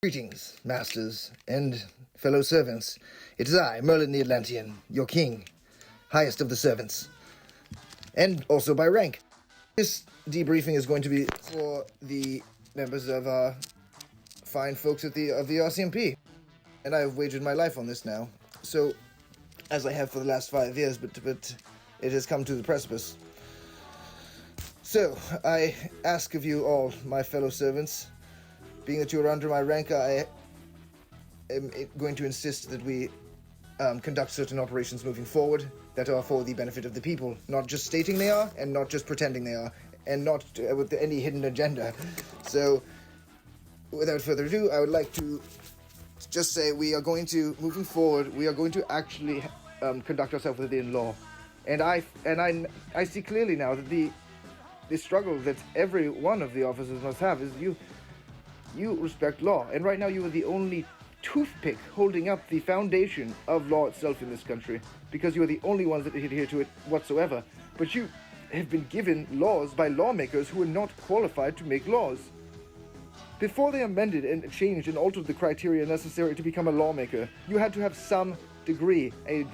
Greetings, masters and fellow servants. It is I, Merlin the Atlantean, your king, highest of the servants, and also by rank. This debriefing is going to be for the members of our fine folks of the RCMP, and I have wagered my life on this now. So, as I have for the last 5 years, but it has come to the precipice. So, I ask of you all, my fellow servants, being that you are under my rank, I am going to insist that we conduct certain operations moving forward that are for the benefit of the people, not just stating they are, and not just pretending they are, and not with any hidden agenda. So, without further ado, I would like to just say moving forward, we are going to actually conduct ourselves within law. And I see clearly now that the struggle that every one of the officers must have is you respect law. And right now you are the only toothpick holding up the foundation of law itself in this country, because you are the only ones that adhere to it whatsoever. But you have been given laws by lawmakers who are not qualified to make laws. Before they amended and changed and altered the criteria necessary to become a lawmaker, you had to have some degree, a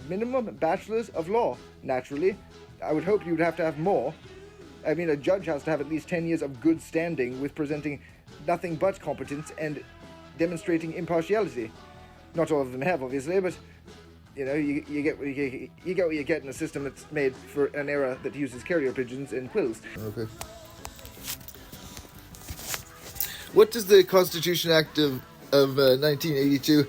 minimum bachelor's of law. Naturally, I would hope you would have to have more. I mean, a judge has to have at least 10 years of good standing with presenting nothing but competence and demonstrating impartiality. Not all of them have, obviously, but you know, you get what you get in a system that's made for an era that uses carrier pigeons and quills. Okay. What does the Constitution Act of 1982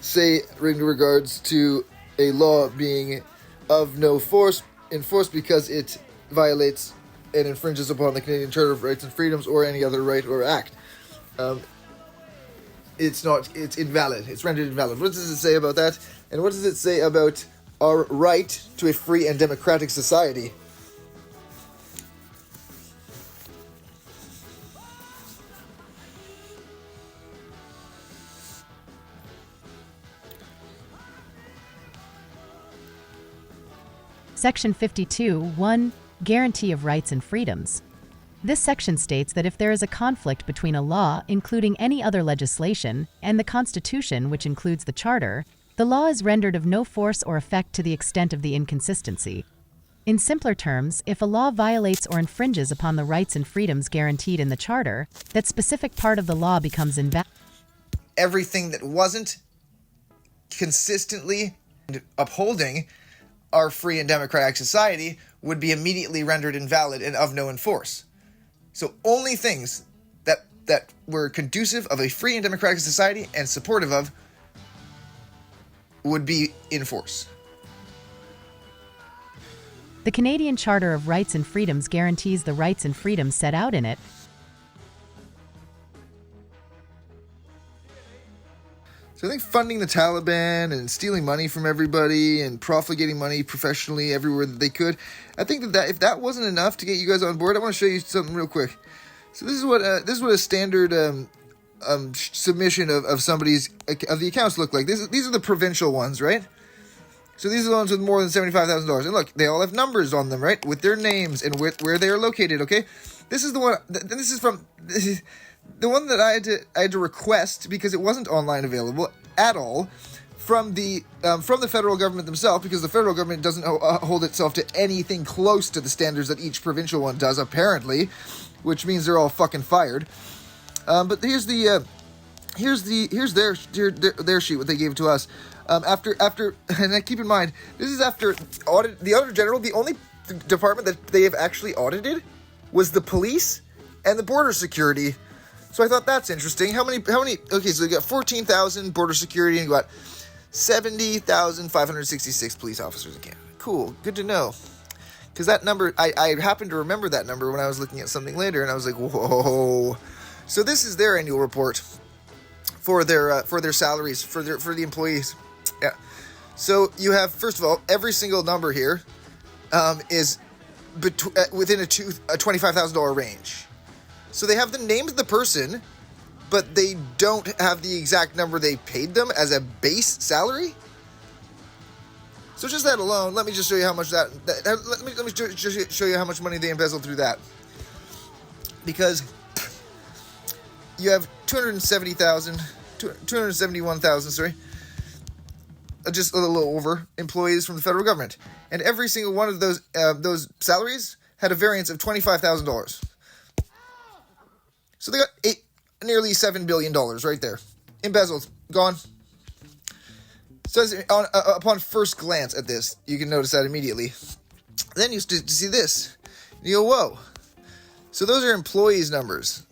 say in regards to a law being of no force, enforced because it violates and infringes upon the Canadian Charter of Rights and Freedoms or any other right or act? It's invalid. It's rendered invalid. What does it say about that? And what does it say about our right to a free and democratic society? Section 52(1) Guarantee of Rights and Freedoms. This section states that if there is a conflict between a law, including any other legislation, and the Constitution, which includes the Charter, the law is rendered of no force or effect to the extent of the inconsistency. In simpler terms, if a law violates or infringes upon the rights and freedoms guaranteed in the Charter, that specific part of the law becomes invalid. Everything that wasn't consistently upholding our free and democratic society would be immediately rendered invalid and of no force. So only things that were conducive of a free and democratic society and supportive of would be in force. The Canadian Charter of Rights and Freedoms guarantees the rights and freedoms set out in it. So I think funding the Taliban and stealing money from everybody and profligating money professionally everywhere that they could, I think that if that wasn't enough to get you guys on board, I want to show you something real quick. So this is what a standard submission of somebody's of the accounts look like. These are the provincial ones, right? So these are the ones with more than $75,000. And look, they all have numbers on them, right? With their names and where they are located, okay? This is the one, this is the one that I had to request because it wasn't online available at all from the federal government themselves, because the federal government doesn't hold itself to anything close to the standards that each provincial one does, apparently, which means they're all fucking fired. But here's their sheet, what they gave to us. After and keep in mind, this is after the Auditor General. The only department that they have actually audited was the police and the border security. So I thought that's interesting. How many? Okay, so they got 14,000 border security and you got 70,566 police officers in Canada. Cool, good to know. Because that number, I happened to remember that number when I was looking at something later, and I was like, whoa. So this is their annual report for their salaries for the employees. Yeah. So you have, first of all, every single number here is within a $25,000 range. So they have the name of the person, but they don't have the exact number they paid them as a base salary. So just that alone, let me just show you how much let me just show you how much money they embezzled through that. Because, you have 271,000, sorry, just a little over employees from the federal government, and every single one of those salaries had a variance of $25,000. So they got nearly $7 billion right there, embezzled, gone. So upon first glance at this, you can notice that immediately. Then you see this, and you go, whoa. So those are employees' numbers.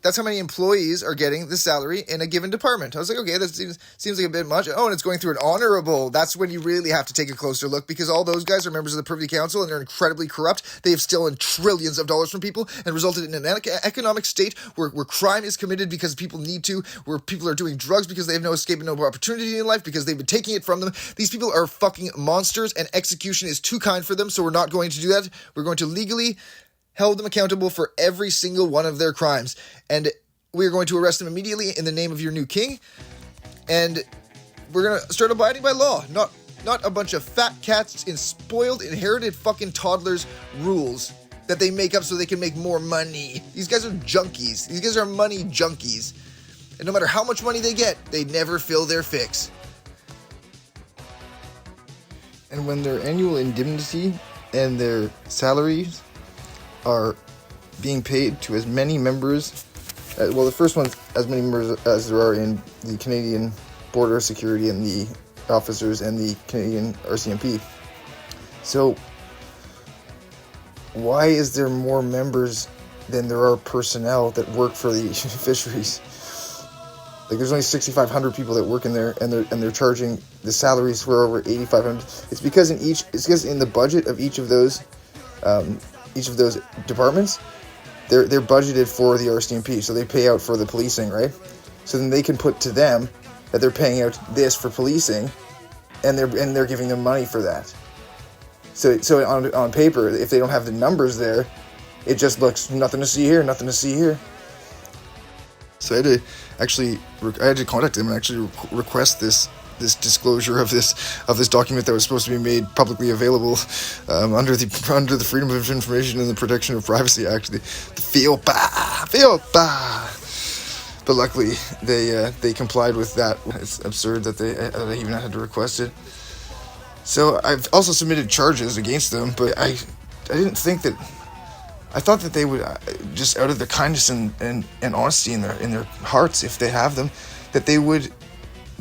That's how many employees are getting the salary in a given department. I was like, okay, that seems like a bit much. Oh, and it's going through an honorable. That's when you really have to take a closer look, because all those guys are members of the Privy Council and they're incredibly corrupt. They have stolen trillions of dollars from people and resulted in an economic state where crime is committed because people need to, where people are doing drugs because they have no escape and no opportunity in life because they've been taking it from them. These people are fucking monsters, and execution is too kind for them, so we're not going to do that. We're going to legally held them accountable for every single one of their crimes. And we are going to arrest them immediately in the name of your new king. And we're going to start abiding by law, not a bunch of fat cats in spoiled, inherited fucking toddlers' rules that they make up so they can make more money. These guys are junkies. These guys are money junkies. And no matter how much money they get, they never fill their fix. And when their annual indemnity and their salaries are being paid to as many members, well, the first one's as many members as there are in the Canadian Border Security and the officers and the Canadian RCMP. So why is there more members than there are personnel that work for the fisheries? Like, there's only 6,500 people that work in there, and they're charging the salaries for over 8,500. It's because in the budget of each of those departments, they're budgeted for the RCMP, so they pay out for the policing, right? So then they can put to them that they're paying out this for policing, and they're giving them money for that. So on paper, if they don't have the numbers there, it just looks nothing to see here, nothing to see here. So I had to contact them and actually request this disclosure of this document that was supposed to be made publicly available under the Freedom of Information and the Protection of Privacy Act, the FIOPA. But luckily they complied with that. It's absurd that they even had to request it. So I've also submitted charges against them, but I didn't think that. I thought that they would just, out of their kindness and honesty in their hearts, if they have them, that they would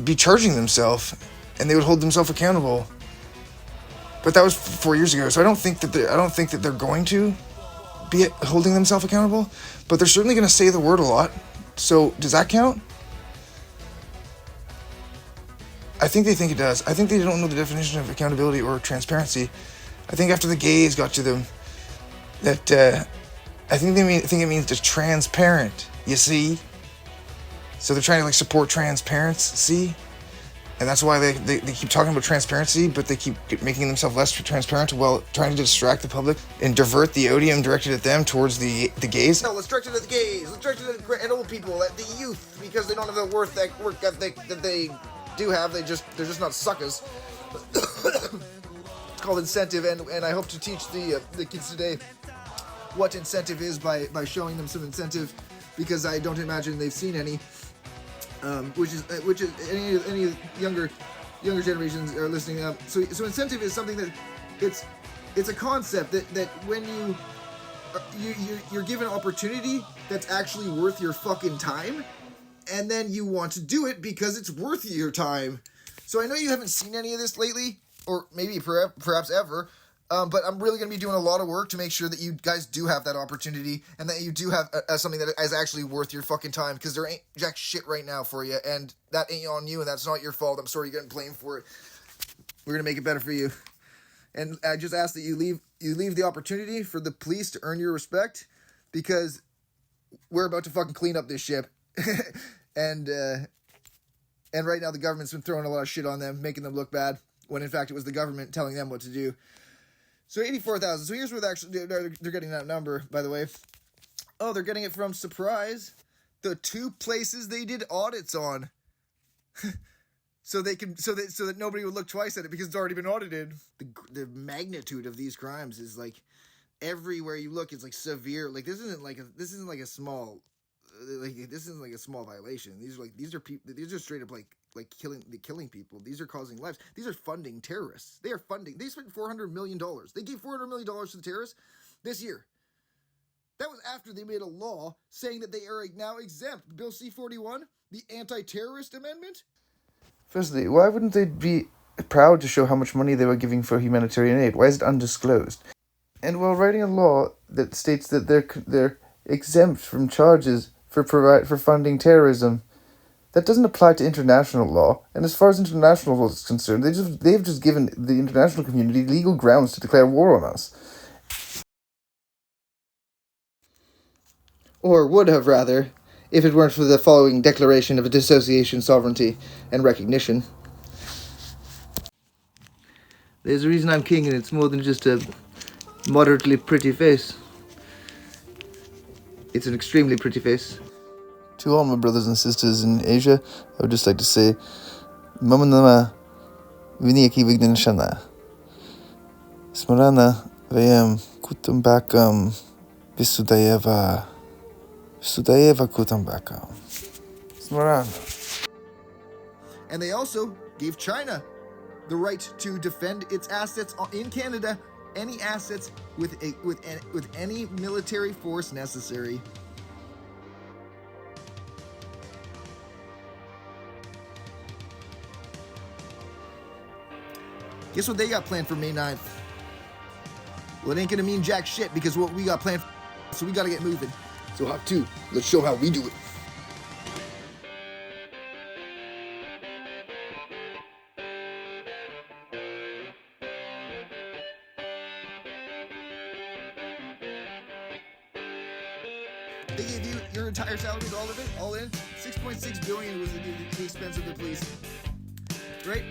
be charging themselves and they would hold themselves accountable. But that was 4 years ago, so I don't think that they're going to be holding themselves accountable. But they're certainly going to say the word a lot. So does that count? I think it does. I think they don't know the definition of accountability or transparency. I think after the gays got to them, that I think it means just transparent. You see, so they're trying to support transparency, and that's why they keep talking about transparency, but they keep making themselves less transparent while trying to distract the public and divert the odium directed at them towards the gays. No, let's direct it at the gays. Let's direct it at old people, at the youth, because they don't have the work ethic that they do have. They're just not suckers. It's called incentive, and I hope to teach the kids today what incentive is by showing them some incentive, because I don't imagine they've seen any. Which is any younger generations are listening up. So incentive is something that it's a concept that when you're given an opportunity that's actually worth your fucking time, and then you want to do it because it's worth your time. So I know you haven't seen any of this lately, or maybe perhaps ever, but I'm really going to be doing a lot of work to make sure that you guys do have that opportunity, and that you do have something that is actually worth your fucking time, because there ain't jack shit right now for you, and that ain't on you, and that's not your fault. I'm sorry you're getting blamed for it. We're going to make it better for you. And I just ask that you leave the opportunity for the police to earn your respect, because we're about to fucking clean up this ship. And right now the government's been throwing a lot of shit on them, making them look bad, when in fact it was the government telling them what to do. So 84,000. So here's where they're getting that number, by the way. Oh, they're getting it from, surprise, the two places they did audits on. so that nobody would look twice at it, because it's already been audited. The magnitude of these crimes is everywhere you look, it's severe. This isn't like a small like this isn't like a small violation. These are people. These are straight up like killing people. These are causing lives. These are funding terrorists. They are funding. They spent $400 million. They gave $400 million to the terrorists this year. That was after they made a law saying that they are now exempt. Bill C-41, the anti-terrorist amendment. Firstly, why wouldn't they be proud to show how much money they were giving for humanitarian aid? Why is it undisclosed? And while writing a law that states that they're exempt from charges for funding terrorism, that doesn't apply to international law. And as far as international law is concerned, they've just given the international community legal grounds to declare war on us. Or would have, rather, if it weren't for the following declaration of dissociation, sovereignty, and recognition. There's a reason I'm king, and it's more than just a moderately pretty face. It's an extremely pretty face. To all my brothers and sisters in Asia, I would just like to say, Mamanama Viniyaki Vigdanshana. Smarana Vayam Kutambakam Visudayeva Kutambakam. Smaran. And they also gave China the right to defend its assets in Canada, any assets with any military force necessary. Guess what they got planned for May 9th? Well, it ain't gonna mean jack shit because what we got planned, so we gotta get moving. So Hawk 2, let's show how we do it. They gave you your entire salary, all in. 6.6 billion was the expense of the police. Right?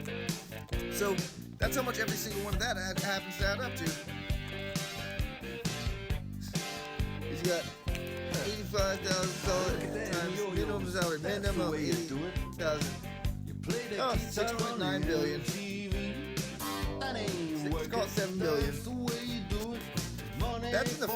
So that's how much every single one of that happens to add up to. You got $85,000 times minimum salary, minimum $80,000. Oh, 6.9 billion. Let's call it 7 billion. That's the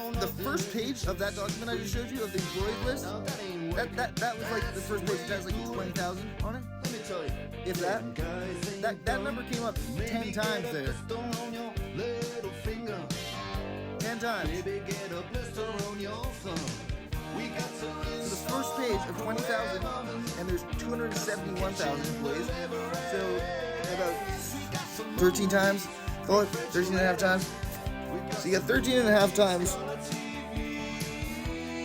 first page of that document I just showed you of the employees list. That was like the first page that has like 20,000 on it. Let me tell you. If that number came up 10 times there. 10 times. So the first page of 20,000, and there's 271,000 employees. So about 13 times, call it 13 and a half times. So you got 13 and a half times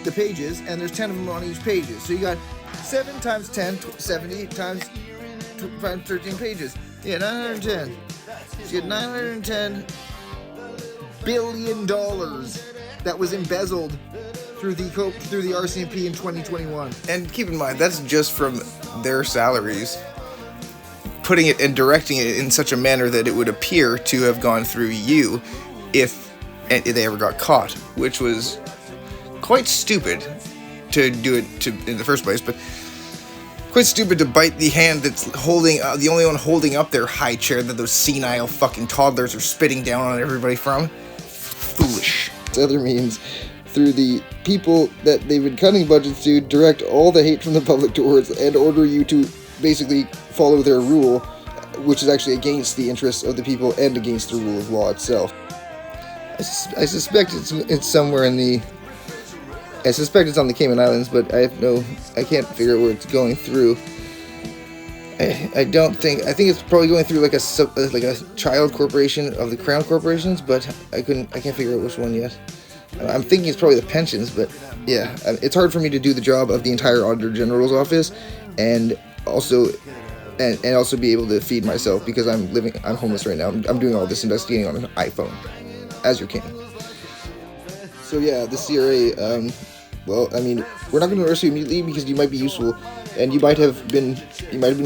the pages, and there's 10 of them on each page. So you got 7 times 10, 70 times 13 pages. Yeah, 910. So you had $910 billion that was embezzled through the RCMP in 2021. And keep in mind, that's just from their salaries. Putting it and directing it in such a manner that it would appear to have gone through you if they ever got caught, which was quite stupid to do it in the first place, but quite stupid to bite the hand that's holding, the only one holding up their high chair that those senile fucking toddlers are spitting down on everybody from. Foolish. Other means, through the people that they've been cutting budgets to, direct all the hate from the public towards and order you to basically follow their rule, which is actually against the interests of the people and against the rule of law itself. I suspect it's somewhere in the... I suspect it's on the Cayman Islands, but I can't figure out where it's going through. I think it's probably going through like a child corporation of the Crown corporations, but I can't figure out which one yet. I'm thinking it's probably the pensions, but yeah, it's hard for me to do the job of the entire Auditor General's office, and also be able to feed myself because I'm homeless right now. I'm doing all this investigating on an iPhone, as your king. So yeah, the CRA. Well, I mean, we're not going to arrest you immediately because you might be useful, and you might have been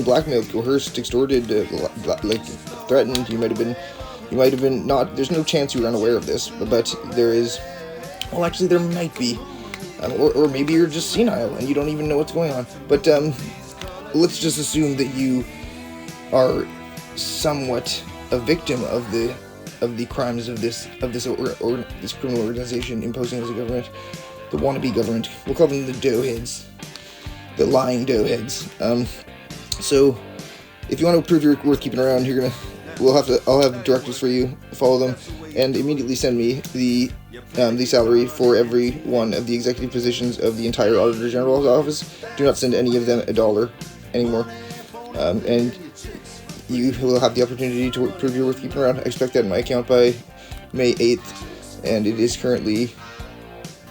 blackmailed, coerced, extorted, threatened. You might have been not. There's no chance you were unaware of this, but there is. Well, actually, there might be, or maybe you're just senile and you don't even know what's going on. But let's just assume that you are somewhat a victim of the crimes of this criminal organization imposing as a government. the wannabe government. We'll call them the doughheads, the lying doughheads. So if you want to prove you're worth keeping around, I'll have directives for you. Follow them, and immediately send me the salary for every one of the executive positions of the entire Auditor General's office. Do not send any of them $1 anymore, and you will have the opportunity to prove you're worth keeping around. I expect that in my account by May 8th, and it is currently.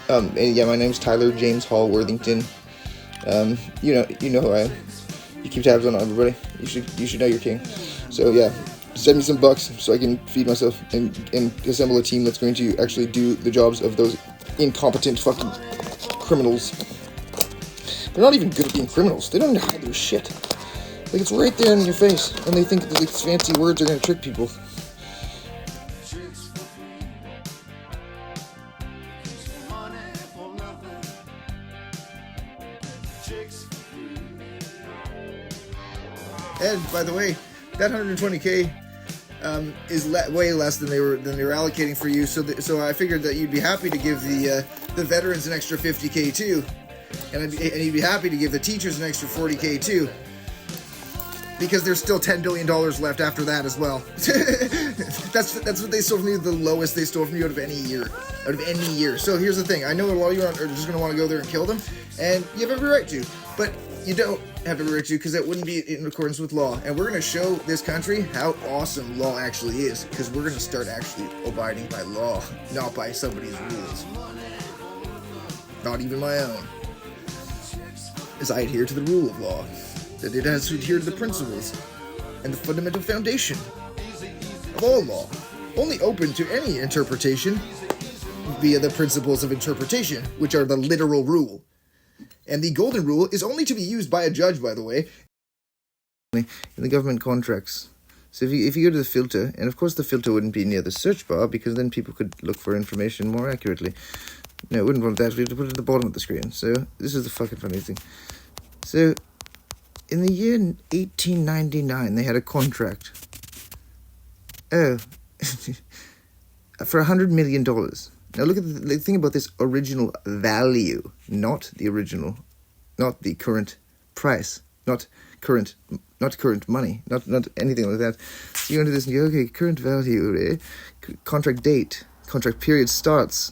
And yeah, my name's Tyler James Hall Worthington. You know who I am. You keep tabs on everybody. You should know your king. So yeah, send me some bucks so I can feed myself and assemble a team that's going to actually do the jobs of those incompetent fucking criminals. They're not even good at being criminals. They don't know how to do shit. Like, it's right there in your face, and they think that these fancy words are going to trick people. And by the way, that 120K is way less than they were allocating for you. So I figured that you'd be happy to give the veterans an extra 50K too, and you'd be happy to give the teachers an extra 40K too, because there's still $10 billion left after that as well. That's what they stole from you, the lowest they stole from you out of any year. So here's the thing: I know a lot of you are just going to want to go there and kill them, and you have every right to, but you don't have every right to, because that wouldn't be in accordance with law. And we're going to show this country how awesome law actually is, because we're going to start actually abiding by law, not by somebody's rules. Not even my own. As I adhere to the rule of law, that it has to adhere to the principles and the fundamental foundation of all law, only open to any interpretation via the principles of interpretation, which are the literal rule. And the golden rule is only to be used by a judge, by the way, in the government contracts. So if you go to the filter, and of course the filter wouldn't be near the search bar, because then people could look for information more accurately. No, we wouldn't want that. We have to put it at the bottom of the screen. So this is the fucking funny thing. So in the year 1899, they had a contract. Oh, for $100 million. Now look at the thing about this original value, not the current price, not current money, not anything like that. So you go into this and you go, okay, current value, contract date, contract period starts,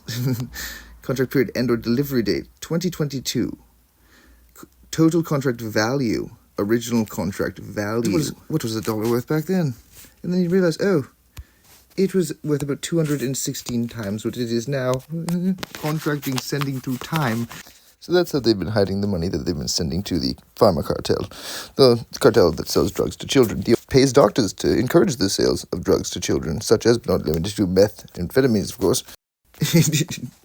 contract period end or delivery date, 2022. Total contract value, original contract value. What was the dollar worth back then? And then you realize, oh, it was worth about 216 times what it is now. Contracting, sending through time. So that's how they've been hiding the money that they've been sending to the pharma cartel. The cartel that sells drugs to children. It pays doctors to encourage the sales of drugs to children, such as, but not limited to, methamphetamines, of course.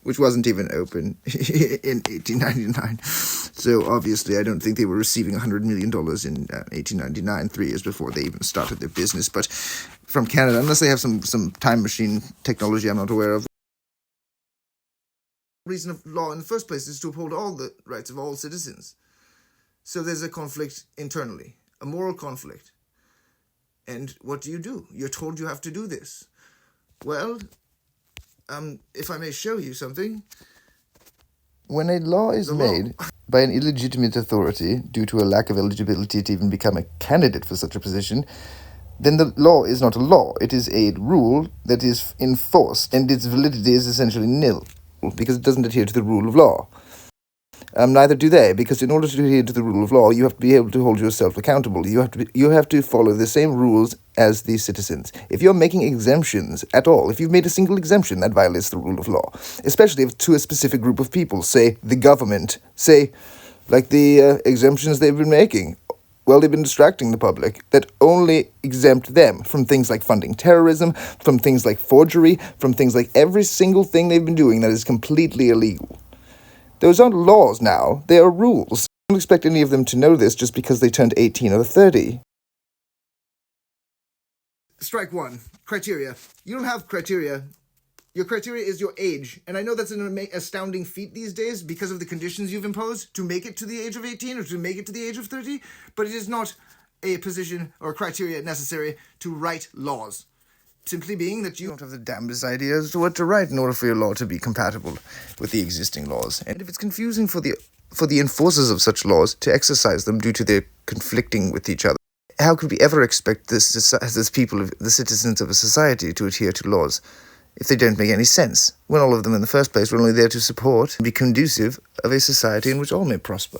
Which wasn't even open in 1899. So obviously I don't think they were receiving $100 million in 1899, 3 years before they even started their business. But from Canada, unless they have some time machine technology I'm not aware of. The reason of law in the first place is to uphold all the rights of all citizens. So there's a conflict internally, a moral conflict. And what do? You're told you have to do this. Well, if I may show you something. When a law is made by an illegitimate authority due to a lack of eligibility to even become a candidate for such a position, then the law is not a law. It is a rule that is enforced, and its validity is essentially nil, because it doesn't adhere to the rule of law. Neither do they, because in order to adhere to the rule of law, you have to be able to hold yourself accountable. You have to follow the same rules as the citizens. If you're making exemptions at all, if you've made a single exemption, that violates the rule of law, especially if to a specific group of people, say the government, say like the exemptions they've been making. Well, they've been distracting the public that only exempt them from things like funding terrorism, from things like forgery, from things like every single thing they've been doing that is completely illegal. Those aren't laws now, they are rules. I don't expect any of them to know this just because they turned 18 or 30. Strike one. Criteria. You don't have criteria. Your criteria is your age. And I know that's an astounding feat these days because of the conditions you've imposed to make it to the age of 18 or to make it to the age of 30, but it is not a position or criteria necessary to write laws. simply being that you don't have the damnedest idea as to what to write in order for your law to be compatible with the existing laws. And if it's confusing for the enforcers of such laws to exercise them due to their conflicting with each other, how could we ever expect the citizens of a society to adhere to laws if they don't make any sense, when all of them in the first place were only there to support and be conducive of a society in which all may prosper?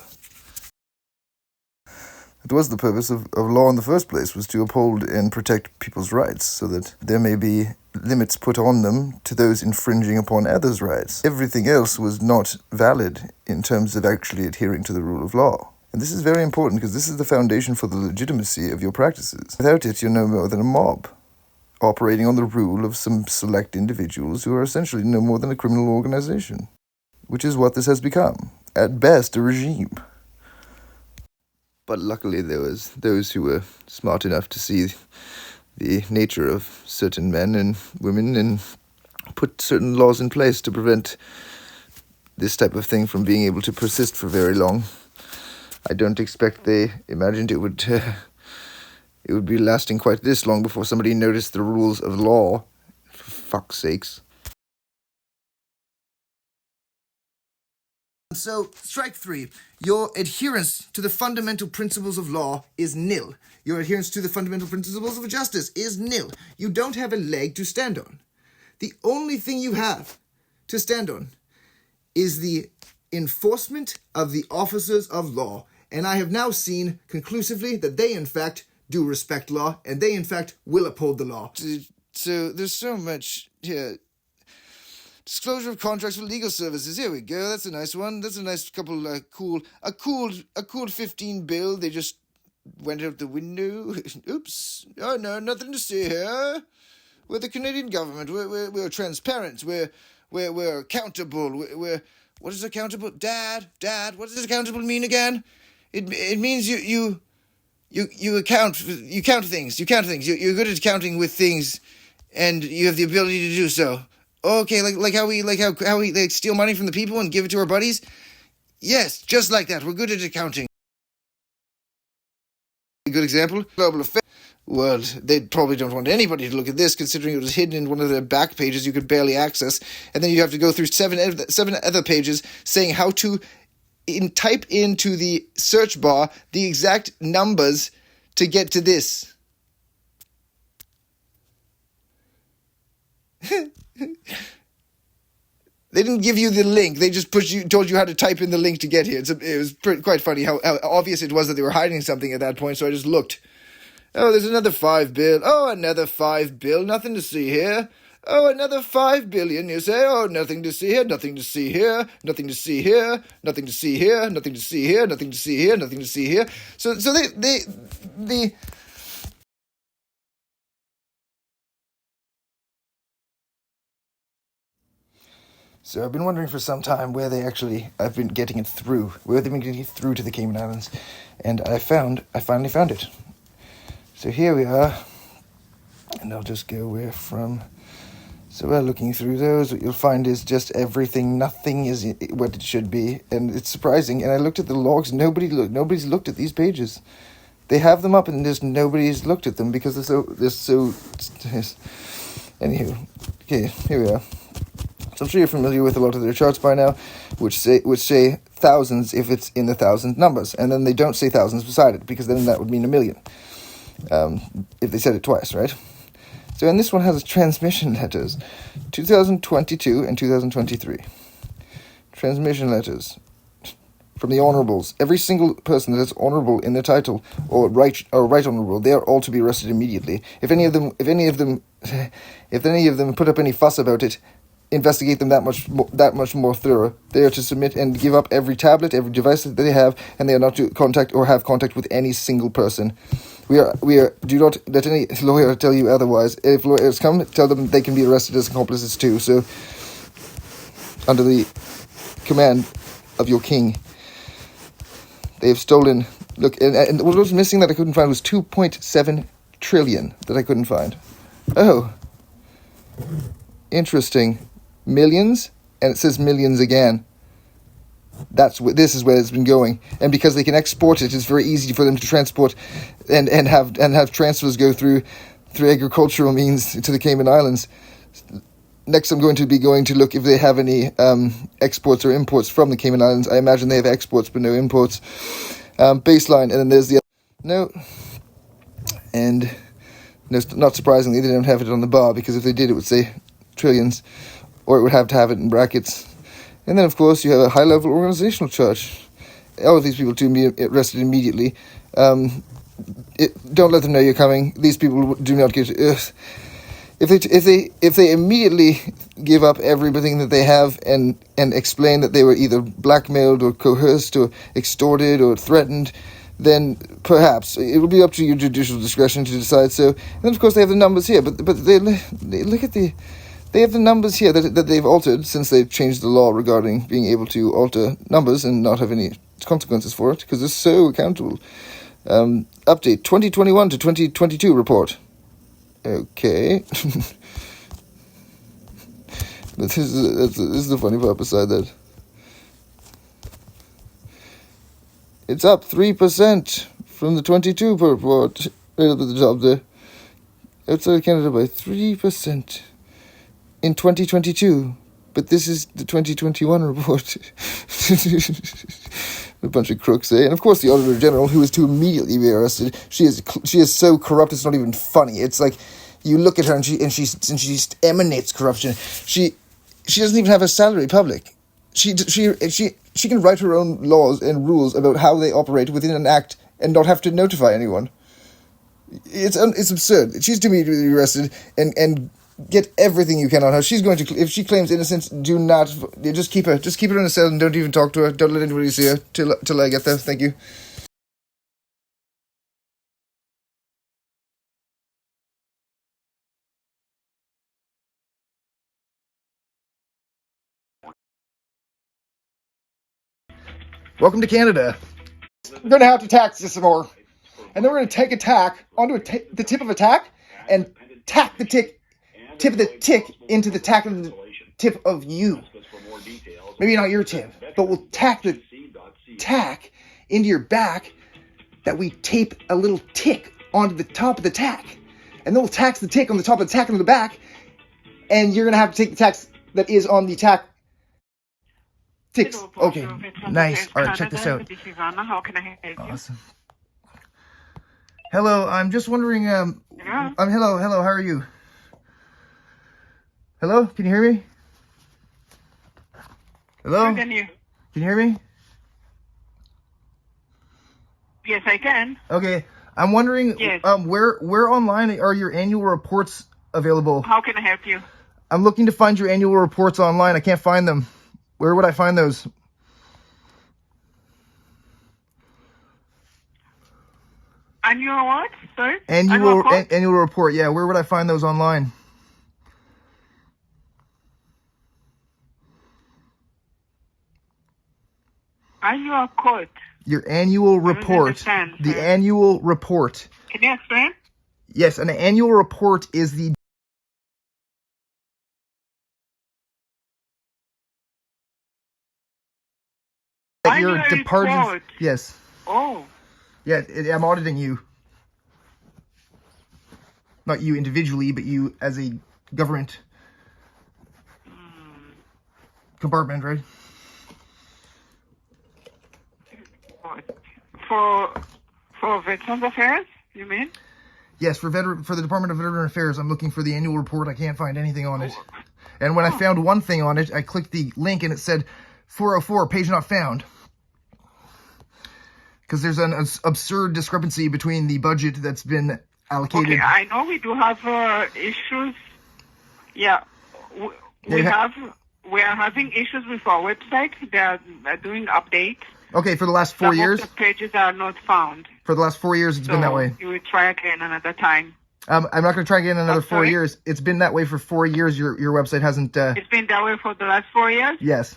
It was the purpose of law in the first place, was to uphold and protect people's rights, so that there may be limits put on them to those infringing upon others' rights. Everything else was not valid in terms of actually adhering to the rule of law. And this is very important, because this is the foundation for the legitimacy of your practices. Without it, you're no more than a mob, operating on the rule of some select individuals who are essentially no more than a criminal organization, which is what this has become. At best, a regime. But luckily there was those who were smart enough to see the nature of certain men and women and put certain laws in place to prevent this type of thing from being able to persist for very long. I don't expect they imagined it would be lasting quite this long before somebody noticed the rules of law. For fuck's sakes. So, strike 3. Your adherence to the fundamental principles of law is nil. Your adherence to the fundamental principles of justice is nil. You don't have a leg to stand on. The only thing you have to stand on is the enforcement of the officers of law. And I have now seen conclusively that they, in fact, do respect law, and they, in fact, will uphold the law. So, there's so much here. Disclosure of contracts for legal services. Here we go. That's a nice one. That's a nice couple, cool 15 bill. They just went out the window. Oops. Oh no, nothing to see here. We're the Canadian government. We're transparent. We're accountable. What is accountable? Dad. What does accountable mean again? It means you count things. You're good at counting with things, and you have the ability to do so. Okay, like how we steal money from the people and give it to our buddies? Yes, just like that. We're good at accounting. A good example? Global affairs. Well, they probably don't want anybody to look at this, considering it was hidden in one of their back pages you could barely access, and then you have to go through seven other pages saying how to type into the search bar the exact numbers to get to this. They didn't give you the link. They just told you how to type in the link to get here. It was quite funny how obvious it was that they were hiding something at that point, so I just looked. Oh, there's another 5 bill. Oh, another 5 bill. Nothing to see here. Oh, another 5 billion, you say? Oh, nothing to see here, nothing to see here, nothing to see here, nothing to see here, nothing to see here, nothing to see here, nothing to see here. So they So I've been wondering for some time where I've been getting it through, where they've been getting it through to the Cayman Islands, and I finally found it. So here we are, and I'll just go where from. So we're looking through those. What you'll find is just everything. Nothing is what it should be, and it's surprising. And I looked at the logs. Nobody's looked at these pages. They have them up, and just nobody's looked at them because they're so. Anywho, okay, here we are. So I'm sure you're familiar with a lot of their charts by now, which say thousands if it's in the thousand numbers, and then they don't say thousands beside it, because then that would mean 1,000,000. If they said it twice, right? So, and this one has transmission letters, 2022 and 2023. Transmission letters from the honorables. Every single person that is honorable in their title or right honorable, they are all to be arrested immediately. If any of them put up any fuss about it, investigate them that much more thorough. They are to submit and give up every tablet, every device that they have, and they are not to contact or have contact with any single person. We are. Do not let any lawyer tell you otherwise. If lawyers come, tell them they can be arrested as accomplices too. So, under the command of your king, they have stolen. Look, and what was missing that I couldn't find was 2.7 trillion that I couldn't find. Oh, interesting. Millions, and it says millions again. This is where it's been going, and because they can export it, it's very easy for them to transport and have transfers go through through agricultural means to the Cayman Islands. Next, I'm going to look if they have any exports or imports from the Cayman Islands. I imagine they have exports but no imports. Baseline, and then there's the no. And no, not surprisingly, they don't have it on the bar, because if they did, it would say trillions, or it would have to have it in brackets. And then, of course, you have a high-level organizational chart. All of these people to be arrested immediately. Don't let them know you're coming. These people do not get. If they immediately give up everything that they have and explain that they were either blackmailed or coerced or extorted or threatened, then perhaps it will be up to your judicial discretion to decide so. And then, of course, they have the numbers here, but they look at the. They have the numbers here that they've altered since they've changed the law regarding being able to alter numbers and not have any consequences for it, because they're so accountable. Update 2021 to 2022 report. Okay. This is the funny part beside that. It's up 3% from the 22 report. Right up at the top there. Outside Canada by 3%. In 2022, but this is the 2021 report. A bunch of crooks, eh? And of course, the Auditor General, who is to immediately be arrested. She is so corrupt. It's not even funny. It's like you look at her and she emanates corruption. She doesn't even have a salary public. She can write her own laws and rules about how they operate within an act and not have to notify anyone. It's absurd. She's to be arrested and get everything you can on her. She's going to, if she claims innocence, do not, just keep her in a cell and don't even talk to her. Don't let anybody see her till I get there. Thank you. Welcome to Canada. We're going to have to tax this some more. And then we're going to take a tack onto the tip of a tack and tack the tip of the tick into the tack of the tip of you. Maybe not your tip, but we'll tack the tack into your back that we tape a little tick onto the top of the tack. And then we'll tax the tick on the top of the tack on the back, and you're going to have to take the tax that is on the tack. Ticks. Okay, nice. All right, check this out. This is Ivana. How can I help you? Awesome. Hello, I'm just wondering, Hello? hello, how are you? Hello, can you hear me? Hello? Can you? Can you hear me? Yes, I can. Okay, I'm wondering, Yes. where online are your annual reports available? How can I help you? I'm looking to find your annual reports online. I can't find them. Where would I find those? Annual what? Sorry? Annual quote? annual report. Yeah, where would I find those online? Annual quote. Your annual report. understand, The sir. annual report. Can you explain? Yes, an annual report is the that your Annual department. report. Yes. Oh. Yeah, I'm auditing you. Not you individually, but you as a government compartment, right? For Veterans Affairs, you mean? Yes, for the Department of Veteran Affairs, I'm looking for the annual report. I can't find anything on it. And when I found one thing on it, I clicked the link and it said 404, page not found. Because there's an absurd discrepancy between the budget that's been allocated. Okay, I know we do have issues. Yeah, we are having issues with our website. They are doing updates. Okay, for the last 4 years? Some of the pages are not found. For the last 4 years, it's been that way. You will try again another time. I'm not going to try again another I'm 4 sorry? years. It's been that way for 4 years. Your website hasn't... It's been that way for the last 4 years? Yes.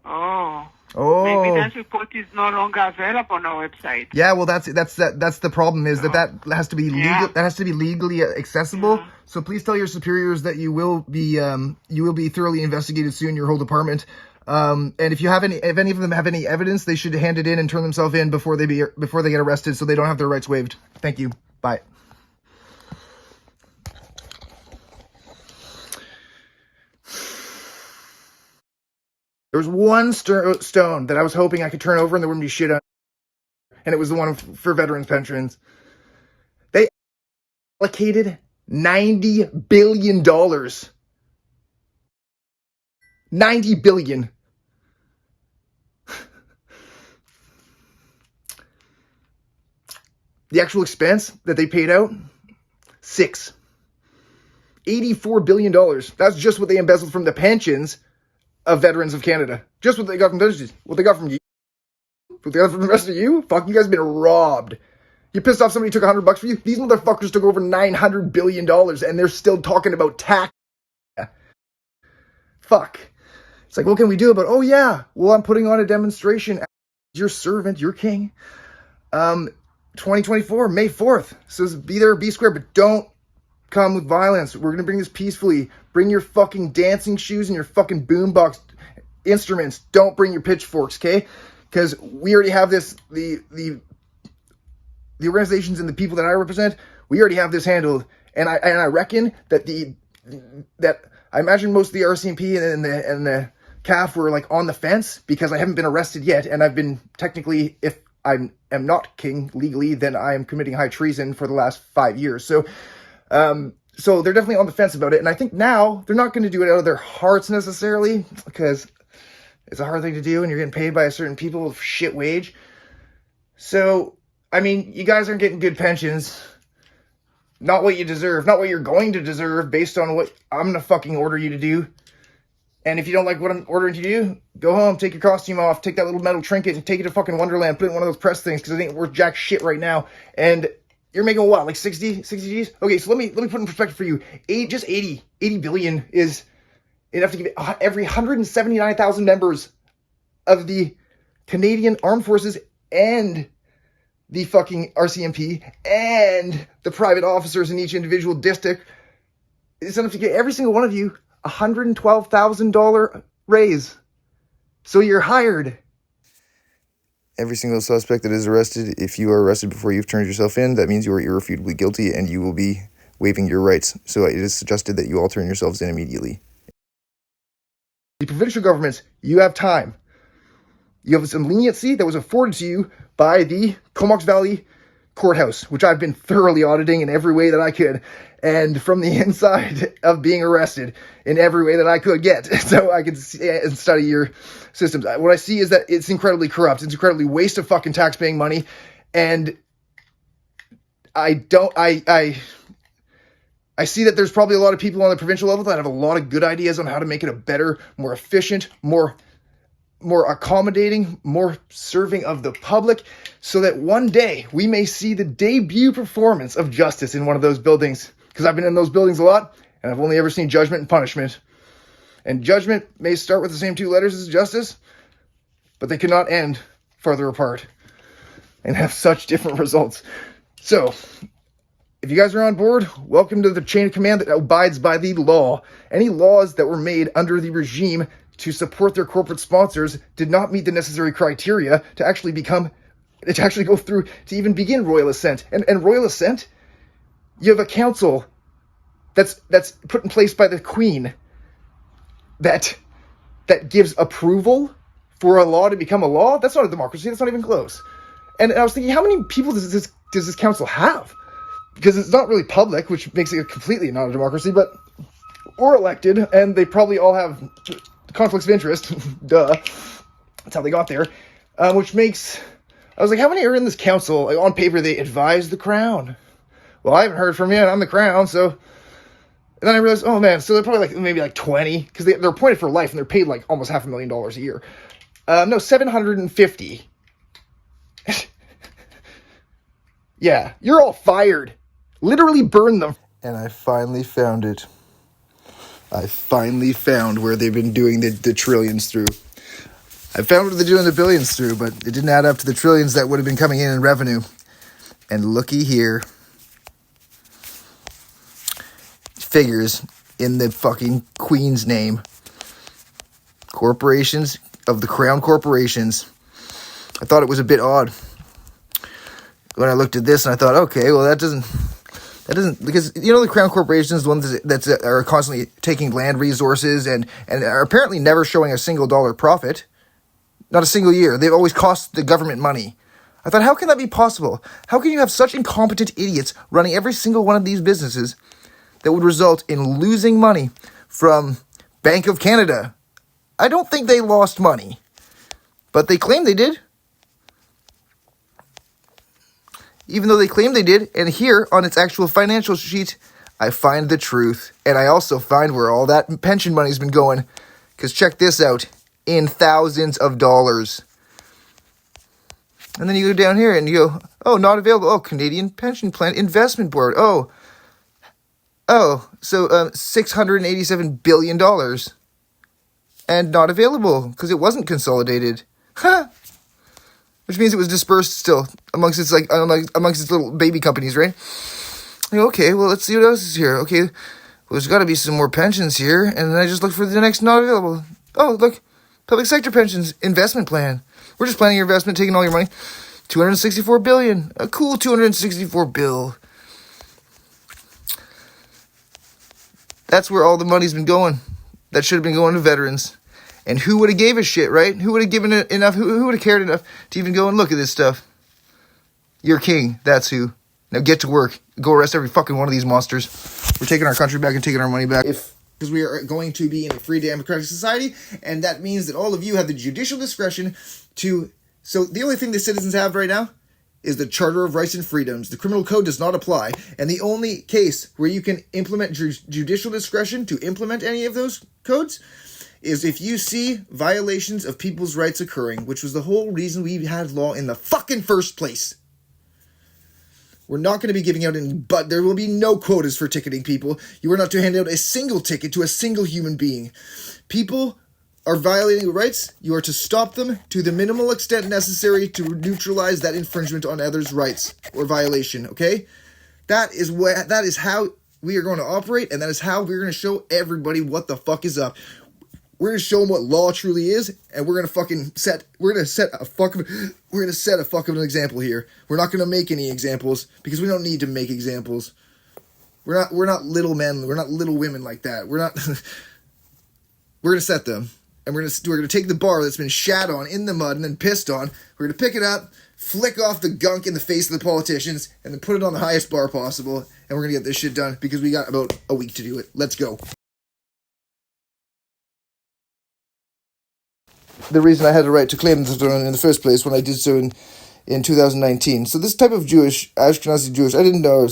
Oh. Oh. Maybe that report is no longer available on our website. Yeah, well, that's the problem is that has to be legal. Yeah. That has to be legally accessible. So please tell your superiors that you will be thoroughly investigated soon. Your whole department. And if any of them have any evidence, they should hand it in and turn themselves in before they get arrested, so they don't have their rights waived. Thank you. Bye. There was one stone that I was hoping I could turn over and there wouldn't be shit on, and it was the one for veterans pensions. They allocated $90 billion. $90 billion. The actual expense that they paid out, $84 billion. That's just what they embezzled from the pensions of veterans of Canada. Just what they got from those. What they got from you. What they got from the rest of you. Fuck, you guys have been robbed. You pissed off somebody who took $100 for you? These motherfuckers took over $900 billion and they're still talking about tax. Fuck. It's like, what can we do about it? Oh yeah, well, I'm putting on a demonstration as your servant, your king. 2024, May 4th. So be there, be square, but don't come with violence. We're going to bring this peacefully. Bring your fucking dancing shoes and your fucking boombox instruments. Don't bring your pitchforks, okay? Because we already have this, the organizations and the people that I represent, we already have this handled. And I reckon that I imagine most of the RCMP and the CAF were like on the fence because I haven't been arrested yet. And I've been technically, if I am not king legally, then I am committing high treason for the last 5 years. So they're definitely on the fence about it. And I think now they're not going to do it out of their hearts necessarily, because it's a hard thing to do and you're getting paid by a certain people with shit wage. So, I mean, you guys aren't getting good pensions. Not what you deserve. Not what you're going to deserve based on what I'm going to fucking order you to do. And if you don't like what I'm ordering you to do, go home, take your costume off, take that little metal trinket and take it to fucking Wonderland, put it in one of those press things because it ain't worth jack shit right now. And you're making what, like 60 G's? Okay, so let me put it in perspective for you. 80 billion is enough to give every 179,000 members of the Canadian Armed Forces and the fucking RCMP and the private officers in each individual district. It's enough to get every single one of you $112,000 raise. So you're hired. Every single suspect that is arrested, if you are arrested before you've turned yourself in, that means you are irrefutably guilty and you will be waiving your rights. So it is suggested that you all turn yourselves in immediately. The provincial governments, you have time. You have some leniency that was afforded to you by the Comox Valley Courthouse, which I've been thoroughly auditing in every way that I could, and from the inside of being arrested in every way that I could get, so I could see and study your systems. What I see is that it's incredibly corrupt. It's incredibly waste of fucking tax-paying money, and I see that there's probably a lot of people on the provincial level that have a lot of good ideas on how to make it a better, more efficient, more accommodating, more serving of the public, so that one day we may see the debut performance of justice in one of those buildings. Because I've been in those buildings a lot, and I've only ever seen judgment and punishment. And judgment may start with the same two letters as justice, but they cannot end farther apart and have such different results. So, if you guys are on board, welcome to the chain of command that abides by the law. Any laws that were made under the regime to support their corporate sponsors did not meet the necessary criteria to actually go through to even begin royal assent. And royal assent, you have a council that's put in place by the Queen that gives approval for a law to become a law. That's not a democracy. That's not even close. And I was thinking, how many people does this council have? Because it's not really public, which makes it completely not a democracy, or elected, and they probably all have conflicts of interest. Duh. That's how they got there. Which makes, I was like, how many are in this council? Like, on paper, they advise the crown. Well, I haven't heard from you, and I'm the crown, so. And then I realized, oh man, so they're probably maybe 20, because they're appointed for life, and they're paid like almost $500,000 a year. No, 750. Yeah, you're all fired. Literally burn them. And I finally found it. I finally found where they've been doing the trillions through. I found what they're doing the billions through, but it didn't add up to the trillions that would have been coming in revenue. And looky here. Figures in the fucking Queen's name. corporations, of the crown corporations. I thought it was a bit odd when I looked at this, and I thought, okay, well, that doesn't, because, you know, the crown corporations, the ones that are constantly taking land resources and are apparently never showing a single dollar profit, not a single year. They've always cost the government money. I thought, how can that be possible? How can you have such incompetent idiots running every single one of these businesses that would result in losing money from Bank of Canada? I don't think they lost money, but they claim they did. Even though they claim they did, and here on its actual financial sheet, I find the truth. And I also find where all that pension money's been going. Because check this out, in thousands of dollars. And then you go down here and you go, oh, not available. Oh, Canadian Pension Plan Investment Board. Oh, so $687 billion. And not available because it wasn't consolidated. Huh. Which means it was dispersed still amongst its little baby companies, right? Okay, well, let's see what else is here. Okay, well, there's got to be some more pensions here, and then I just look for the next not available. Oh, look, public sector pensions investment plan. We're just planning your investment, taking all your money. $264 billion, a cool $264 bill. That's where all the money's been going. That should have been going to veterans. And who would have gave a shit, right? Who would have given it enough? Who would have cared enough to even go and look at this stuff? Your king, that's who. Now get to work. Go arrest every fucking one of these monsters. We're taking our country back and taking our money back. Because we are going to be in a free democratic society, and that means that all of you have the judicial discretion to... So the only thing the citizens have right now is the Charter of Rights and Freedoms. The criminal code does not apply, and the only case where you can implement judicial discretion to implement any of those codes is if you see violations of people's rights occurring, which was the whole reason we had law in the fucking first place. We're not going to be giving out any, but there will be no quotas for ticketing people. You are not to hand out a single ticket to a single human being. People are violating rights. You are to stop them to the minimal extent necessary to neutralize that infringement on others' rights or violation, okay? That is how we are going to operate, and that is how we're going to show everybody what the fuck is up. We're going to show them what law truly is, and we're going to set a fucking example here. We're not going to make any examples because we don't need to make examples. We're not little men. We're not little women like that. We're going to set them, and we're going to take the bar that's been shat on in the mud and then pissed on. We're going to pick it up, flick off the gunk in the face of the politicians, and then put it on the highest bar possible, and we're going to get this shit done because we got about a week to do it. Let's go. The reason I had a right to claim the throne in the first place when I did so in 2019. So this type of Ashkenazi Jewish, I didn't know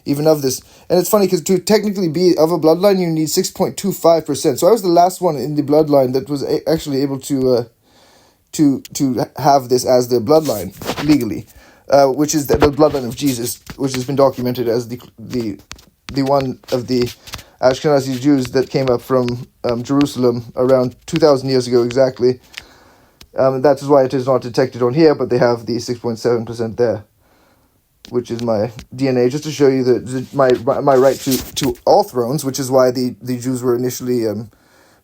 even of this. And it's funny because to technically be of a bloodline, you need 6.25%. So I was the last one in the bloodline that was actually able to have this as their bloodline legally, which is the bloodline of Jesus, which has been documented as the one of the Ashkenazi Jews that came up from Jerusalem around 2,000 years ago exactly. That is why it is not detected on here, but they have the 6.7% there, which is my DNA, just to show you my right to all thrones, which is why the Jews were initially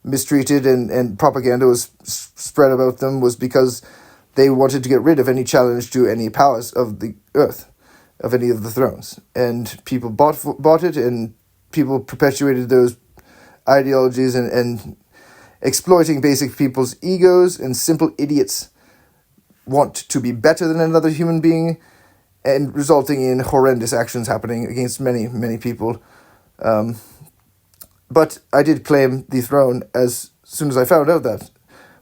mistreated and propaganda was spread about them, was because they wanted to get rid of any challenge to any powers of the earth, of any of the thrones. And people bought it, and people perpetuated those ideologies and exploiting basic people's egos, and simple idiots want to be better than another human being, and resulting in horrendous actions happening against many, many people. But I did claim the throne as soon as I found out that.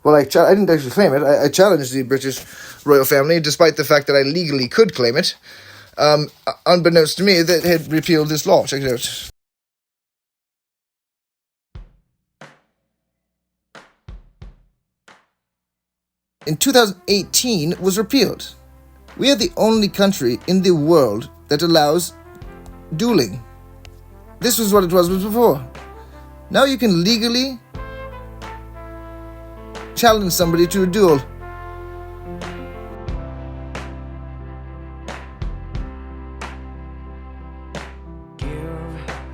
Well, I didn't actually claim it. I challenged the British royal family, despite the fact that I legally could claim it. Unbeknownst to me, that had repealed this law. Check it out. In 2018 was repealed. We are the only country in the world that allows dueling. This was what it was before. Now you can legally challenge somebody to a duel.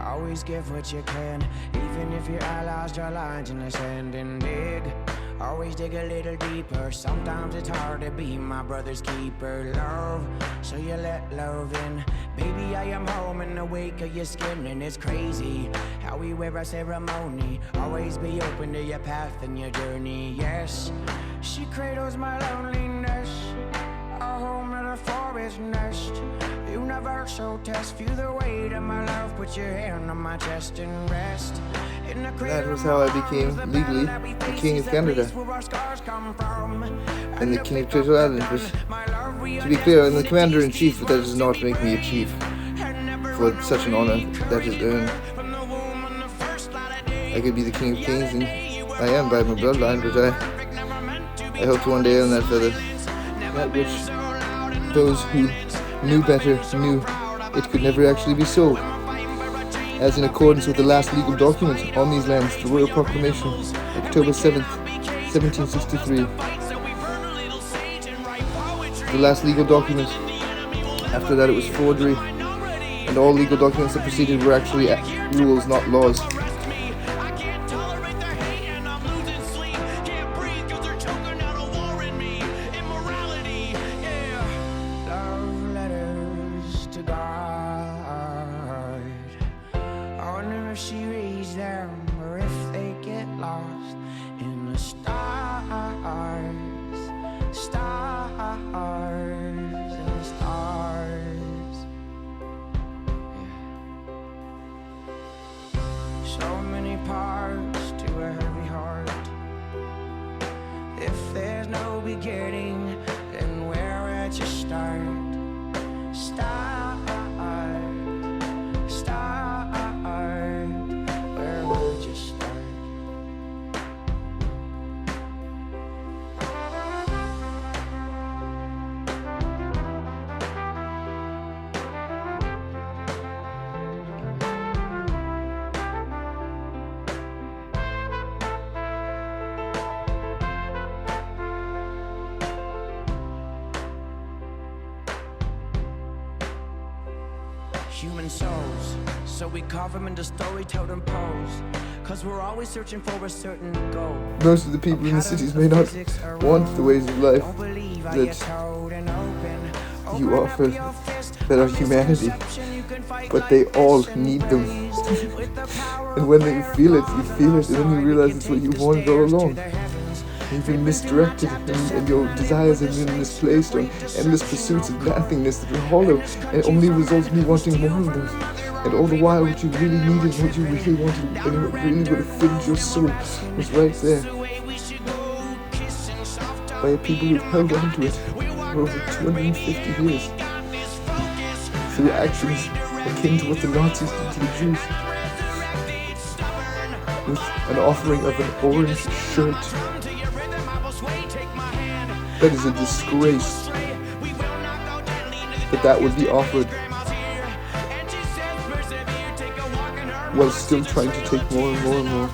Always give what you can, even if your allies draw lines in the sand and dig. Always dig a little deeper. Sometimes it's hard to be my brother's keeper. Love, so you let love in. Baby, I am home in the wake of your skin, and it's crazy how we wear a ceremony. Always be open to your path and your journey. Yes, she cradles my loneliness. A home in a forest nest. Universal test. Feel the weight of my love. Put your hand on my chest and rest. That was how I became legally the King of Canada and the King of Turtle Island. But to be clear, I'm the Commander-in-Chief, but that does not make me a chief for such an honor that is earned. I could be the King of Kings, and I am by my bloodline, but I hope to one day earn that feather. That which those who knew better knew it could never actually be so. As in accordance with the last legal document on these lands, the Royal Proclamation, October 7th, 1763. The last legal document. After that it was forgery, and all legal documents that preceded were actually rules, not laws. She reads them, or if they get lost in the stars, stars, and stars. Yeah. So many parts to a heavy heart. If there's no beginning, then where would you start? Start. Human souls, so we carve them into story-totem pose, cause we're always searching for a certain goal. Most of the people in the cities may not want the ways of life that you offer that are humanity, but they all need them. And when they feel it, and then you realize it's what you wanted all along. You've been misdirected, and your desires have been misplaced on endless pursuits of nothingness that are hollow, and it only results in you wanting more of them. And all the while, what you really needed, what you really wanted, and what really would have filled your soul was right there. By a people who've held on to it for over 250 years. Through actions akin to what the Nazis did to the Jews. With an offering of an orange shirt. That is a disgrace that would be offered while still trying to take more and more and more.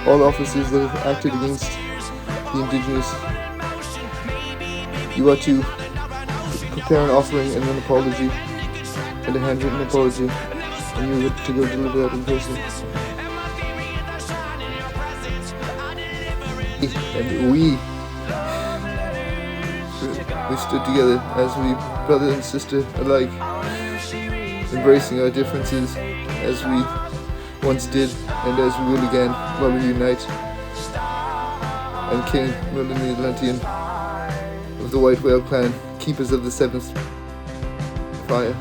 All officers that have acted against the indigenous, you are to prepare an offering and an apology, and a handwritten apology, and you are to go deliver that in person. And we stood together as we, brother and sister alike, embracing our differences as we once did and as we will again while we unite. And King Merlin the Atlantean of the White Whale Clan, keepers of the seventh fire.